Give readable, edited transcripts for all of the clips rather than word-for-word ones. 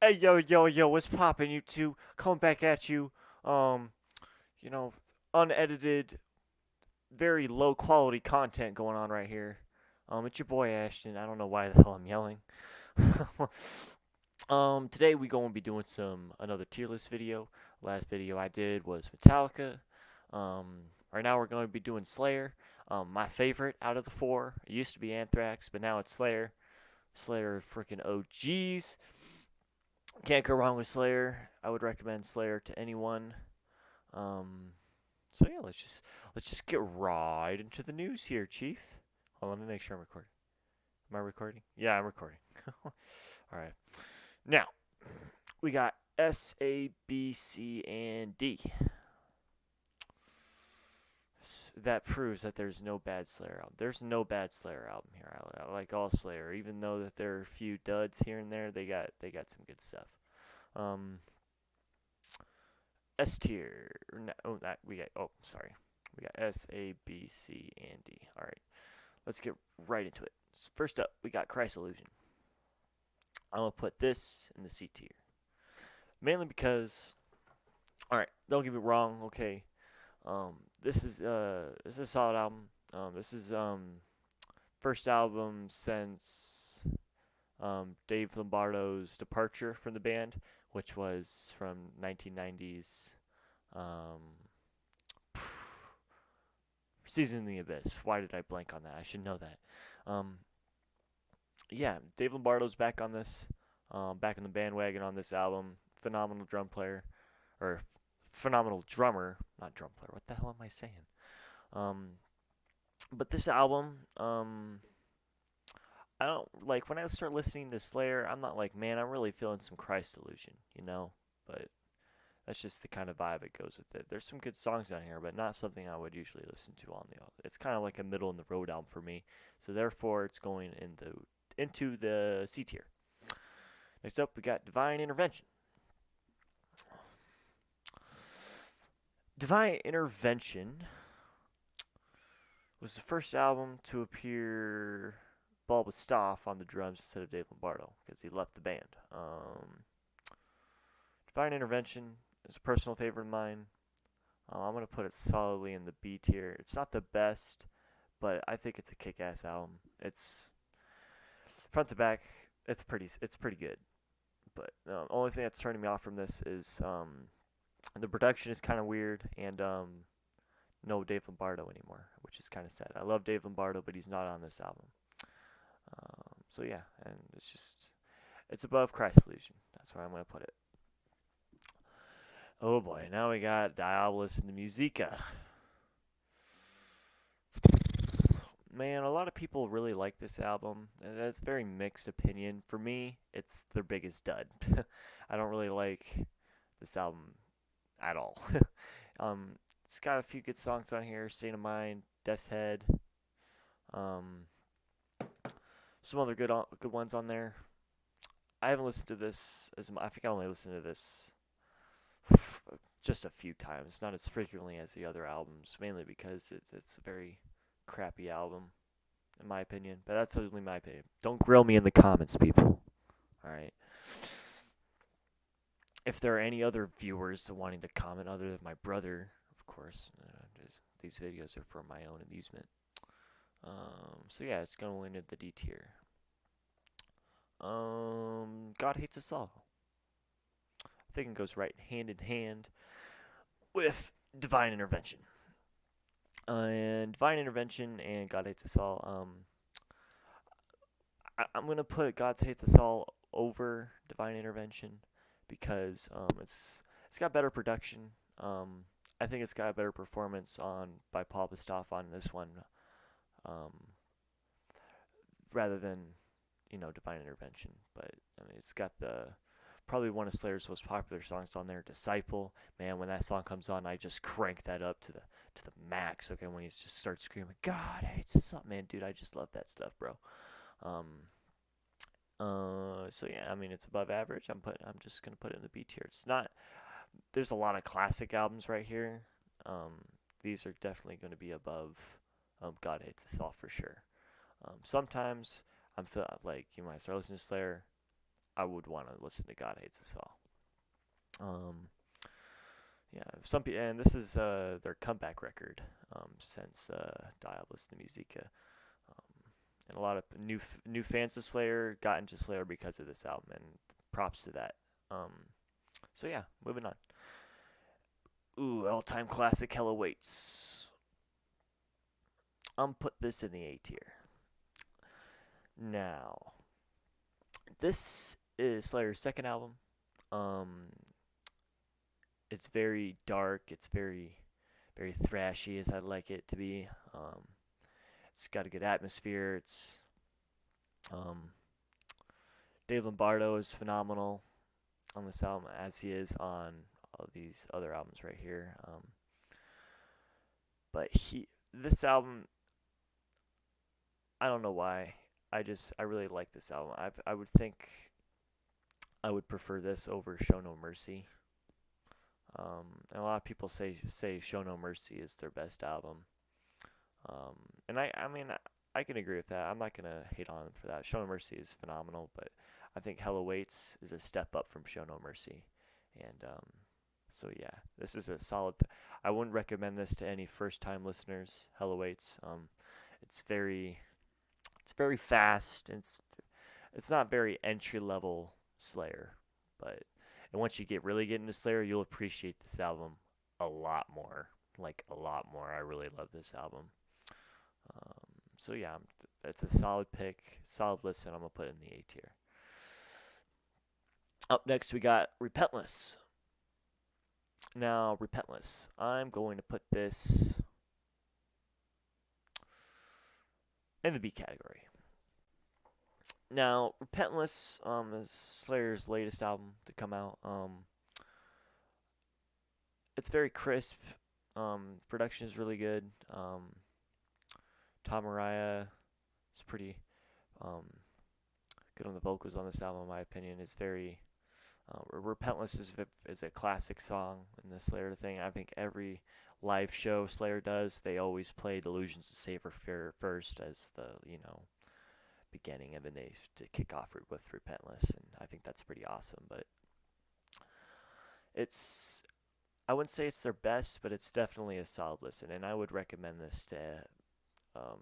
Hey, yo, yo, yo, what's poppin', you two? Coming back at you. Um, you know, unedited, very low quality content going on right here. It's your boy Ashton. I don't know why the hell I'm yelling. Today we going to be doing another tier list video. Last video I did was Metallica. Right now we're going to be doing Slayer. My favorite out of the four. It used to be Anthrax, but now it's Slayer. Slayer freaking OGs. Can't go wrong with Slayer. I would recommend Slayer to anyone. Um, so yeah, let's just get right into the news here, Chief. Hold on, let me make sure I'm recording. Am I recording? Yeah, I'm recording. All right. Now we got S, A, B, C, and D. That proves that there's no bad Slayer album. There's no bad Slayer album here. I like all Slayer, even though that there are a few duds here and there. They got some good stuff. Um, S tier. No, oh, that we got. Oh, sorry. We got S, A, B, C, and D. All right, let's get right into it. First up, we got Christ Illusion. I'm gonna put this in the C tier, mainly because, all right, don't get me wrong. Okay, this is a solid album. This is first album since Dave Lombardo's departure from the band, which was from 1990s. Um, Season in the Abyss. Why did I blank on that? I should know that. Um, yeah, Dave Lombardo's back on this, back in the bandwagon on this album. Phenomenal drum player, or phenomenal drummer, not drum player. What the hell am I saying? Um, but this album, I don't like when I start listening to Slayer. I'm not like, man, I'm really feeling some Christ Illusion, you know. But that's just the kind of vibe it goes with it. There's some good songs on here, but not something I would usually listen to on the. It's kind of like a middle in the road album for me. So therefore, it's going into the C tier. Next up, we got Divine Intervention. Divine Intervention was the first album to appear Bob Staff on the drums instead of Dave Lombardo because he left the band. Divine Intervention is a personal favorite of mine. I'm gonna put it solidly in the B tier. It's not the best, but I think it's a kick-ass album. It's front to back. It's pretty good. But the only thing that's turning me off from this is the production is kind of weird, and no Dave Lombardo anymore, which is kind of sad. I love Dave Lombardo, but he's not on this album. So yeah, and it's above Christ Illusion. That's where I'm gonna put it. Oh boy, now we got Dialysis and the Musica. Man, a lot of people really like this album. And that's a very mixed opinion. For me, it's their biggest dud. I don't really like this album at all. It's got a few good songs on here: "State of Mind," "Death's Head," um, some other good ones on there. I haven't listened to this I think I only listened to this just a few times, not as frequently as the other albums, mainly because it's a very crappy album, in my opinion. But that's only my opinion. Don't grill me in the comments, people. All right. If there are any other viewers wanting to comment other than my brother, of course, these videos are for my own amusement. So yeah, it's gonna win at the D tier. God Hates Us All. I think it goes right hand in hand with Divine Intervention. And Divine Intervention and God Hates Us All. I'm gonna put God Hates Us All over Divine Intervention because it's got better production. I think it's got a better performance on by Paul Bostaph on this one, um, rather than Divine Intervention. But I mean, it's got the probably one of Slayer's most popular songs on there, Disciple. Man, when that song comes on, I just crank that up to the max. Okay, when he just starts screaming, "God hates us all," man, dude, I just love that stuff, bro. Um, so yeah, I mean it's above average. I'm just gonna put it in the B tier. It's not. There's a lot of classic albums right here. Um, these are definitely going to be above God Hates Us All for sure. Sometimes I'm feel like when I start listening to Slayer, I would want to listen to God Hates Us All. Um, yeah, some people, and this is their comeback record since Dialysis the Musica. And a lot of new fans of Slayer got into Slayer because of this album, and props to that. So yeah, moving on. Ooh, all-time classic, Hell Awaits. I'm put this in the A tier. Now, this is Slayer's second album. Um, it's very dark. It's very thrashy, as I'd like it to be. It's got a good atmosphere. It's um, Dave Lombardo is phenomenal on this album, as he is on all these other albums right here. But this album, I don't know why. I really like this album. I would think I would prefer this over Show No Mercy. And a lot of people say Show No Mercy is their best album. And I mean I can agree with that. I'm not gonna hate on them for that. Show No Mercy is phenomenal, but I think Hell Awaits is a step up from Show No Mercy, and so yeah, this is a solid. I wouldn't recommend this to any first-time listeners. Hell Awaits. It's very it's very fast. It's not very entry-level Slayer, but and once you really get into Slayer, you'll appreciate this album a lot more. Like a lot more. I really love this album. So yeah, it's a solid pick, solid listen. I'm gonna put it in the A tier. Up next, we got Repentless. Now, Repentless. I'm going to put this in the B category. Now, Repentless is Slayer's latest album to come out. It's very crisp. Production is really good. Tom Araya is pretty um, good on the vocals on this album, in my opinion. It's very Repentless is a classic song in the Slayer thing. I think every live show Slayer does, they always play Delusions to Save Her first as the beginning, and then they to kick off with Repentless, and I think that's pretty awesome. But it's I wouldn't say it's their best, but it's definitely a solid listen, and I would recommend this to um,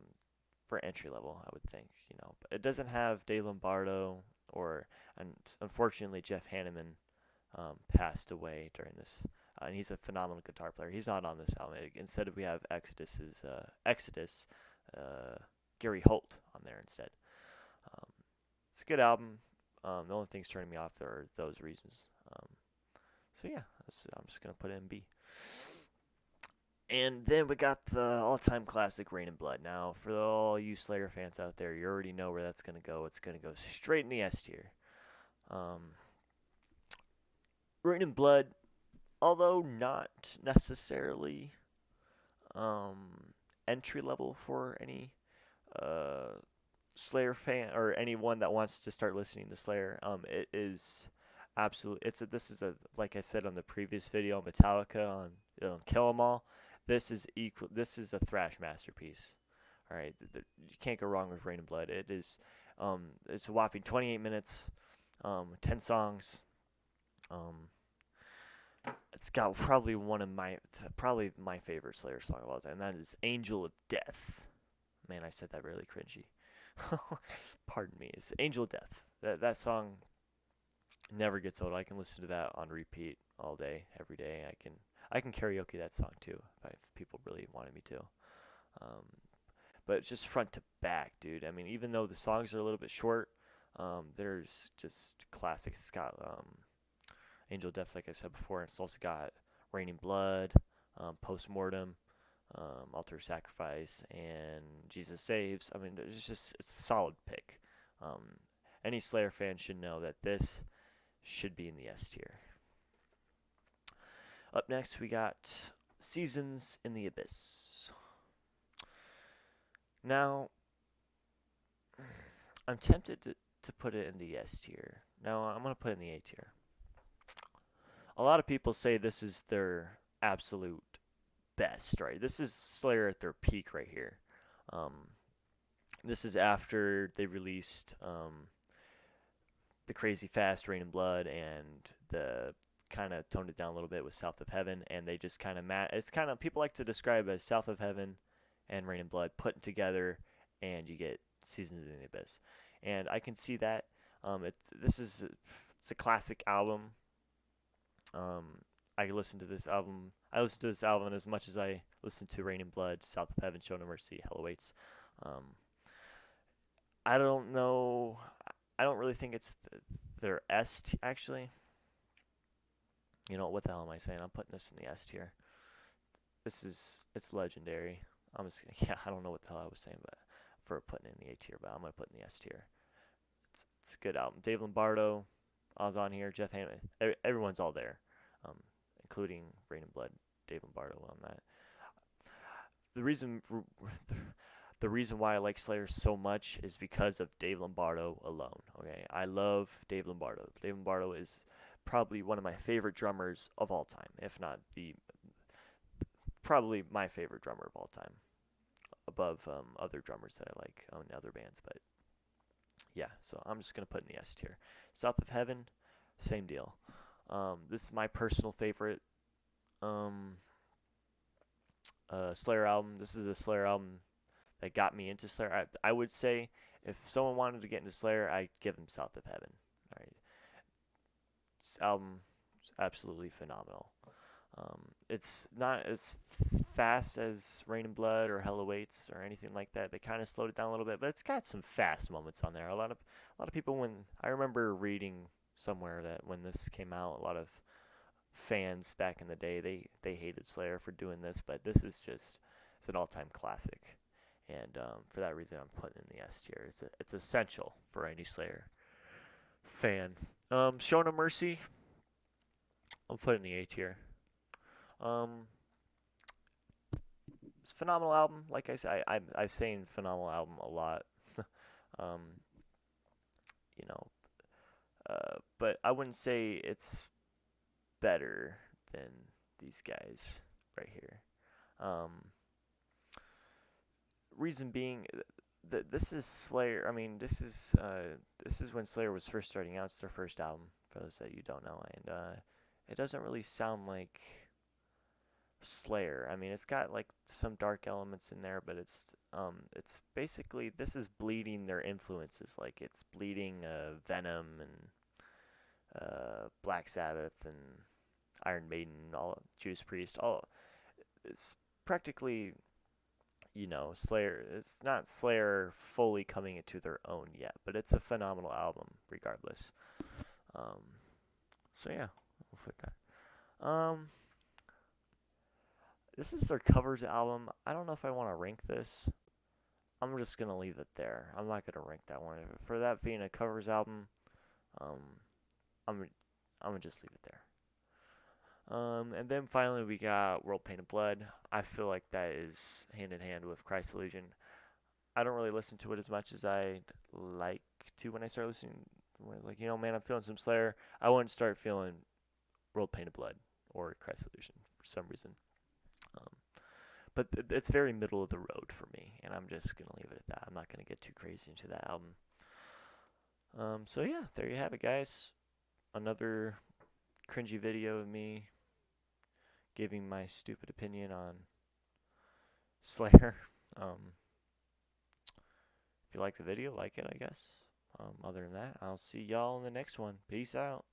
for entry level. I would think, but it doesn't have Dave Lombardo and unfortunately Jeff Hanneman passed away during this, and he's a phenomenal guitar player. He's not on this album. Instead, we have Exodus, Gary Holt on there instead. It's a good album. The only things turning me off there are those reasons. So yeah, I'm just gonna put it in B. And then we got the all-time classic, Rain and Blood. Now, for all you Slayer fans out there, you already know where that's gonna go. It's gonna go straight in the S tier. Rain and Blood, although not necessarily entry level for any Slayer fan or anyone that wants to start listening to Slayer, it is absolutely. This is a like I said on the previous video, Metallica on Kill 'Em All. This is equal. This is a thrash masterpiece. All right, you can't go wrong with Rain and Blood. It is. It's a whopping 28 minutes, 10 songs. It's got probably my favorite Slayer song of all time, and that is "Angel of Death." Man, I said that really cringy. Pardon me. It's "Angel of Death." That song never gets old. I can listen to that on repeat all day, every day. I can karaoke that song too if people really wanted me to. But it's just front to back, dude. I mean, even though the songs are a little bit short, there's just classics. It's got Angel of Death, like I said before. And it's also got Raining Blood, Postmortem, Altar Sacrifice, and Jesus Saves. I mean, it's a solid pick. Any Slayer fan should know that this should be in the S tier. Up next, we got Seasons in the Abyss. Now, I'm tempted to put it in the S tier. No, I'm going to put it in the A tier. A lot of people say this is their absolute best, right? This is Slayer at their peak right here. This is after they released the crazy fast Rain and Blood, and the kind of toned it down a little bit with South of Heaven, and they just kind of it's kind of, people like to describe as South of Heaven and Rain and Blood put together, and you get Seasons in the Abyss, and I can see that. It's a classic album. I listen to this album. I listen to this album as much as I listen to Rain and Blood, South of Heaven, Show No Mercy, Hell Awaits. Um, I don't know. I don't really think it's their actually. You know what the hell am I saying? I'm putting this in the S tier. It's legendary. Yeah, I don't know what the hell I was saying, but for putting it in the A tier, but I'm gonna put it in the S tier. It's a good album. Dave Lombardo, I was on here. Jeff Hammond, everyone's all there, um, including Rain and Blood. Dave Lombardo on that. The reason the reason why I like Slayer so much is because of Dave Lombardo alone. Okay, I love Dave Lombardo. Dave Lombardo is probably one of my favorite drummers of all time, if not the probably my favorite drummer of all time, above other drummers that I like on other bands. But yeah, so I'm just gonna put in the S tier. South of Heaven, same deal. This is my personal favorite Slayer album. This is a Slayer album that got me into Slayer. I would say if someone wanted to get into Slayer, I'd give them South of Heaven. All right, this album is absolutely phenomenal. It's not as fast as Rain and Blood or Hell Awaits or anything like that. They kind of slowed it down a little bit, but it's got some fast moments on there. A lot of people, when I remember reading somewhere that when this came out, a lot of fans back in the day, they hated Slayer for doing this, but this is just, it's an all-time classic, and for that reason I'm putting in the S tier. It's essential for any Slayer fan. Show No Mercy, I'll put it in the A tier. Um, it's a phenomenal album. Like I said, I've saying phenomenal album a lot. um, you know, but I wouldn't say it's better than these guys right here. Um, reason being, this is Slayer. I mean, this is when Slayer was first starting out. It's their first album, for those that you don't know, and it doesn't really sound like Slayer. I mean, it's got like some dark elements in there, but it's basically, this is bleeding their influences. Like it's bleeding Venom and Black Sabbath and Iron Maiden, all Judas Priest, all. It's practically, Slayer. It's not Slayer fully coming into their own yet, but it's a phenomenal album regardless. Um, so yeah, we'll put that. This is their covers album. I don't know if I want to rank this. I'm just gonna leave it there. I'm not gonna rank that one for that being a covers album. Um, I'm gonna just leave it there. And then finally we got World Painted Blood. I feel like that is hand in hand with Christ Illusion. I don't really listen to it as much as I like to when I start listening. Like, man, I'm feeling some Slayer. I wouldn't start feeling World Painted Blood or Christ Illusion for some reason. But it's very middle of the road for me, and I'm just gonna leave it at that. I'm not gonna get too crazy into that album. So yeah, there you have it, guys. Another cringy video of me giving my stupid opinion on Slayer. If you like the video, like it, I guess. Other than that, I'll see y'all in the next one. Peace out.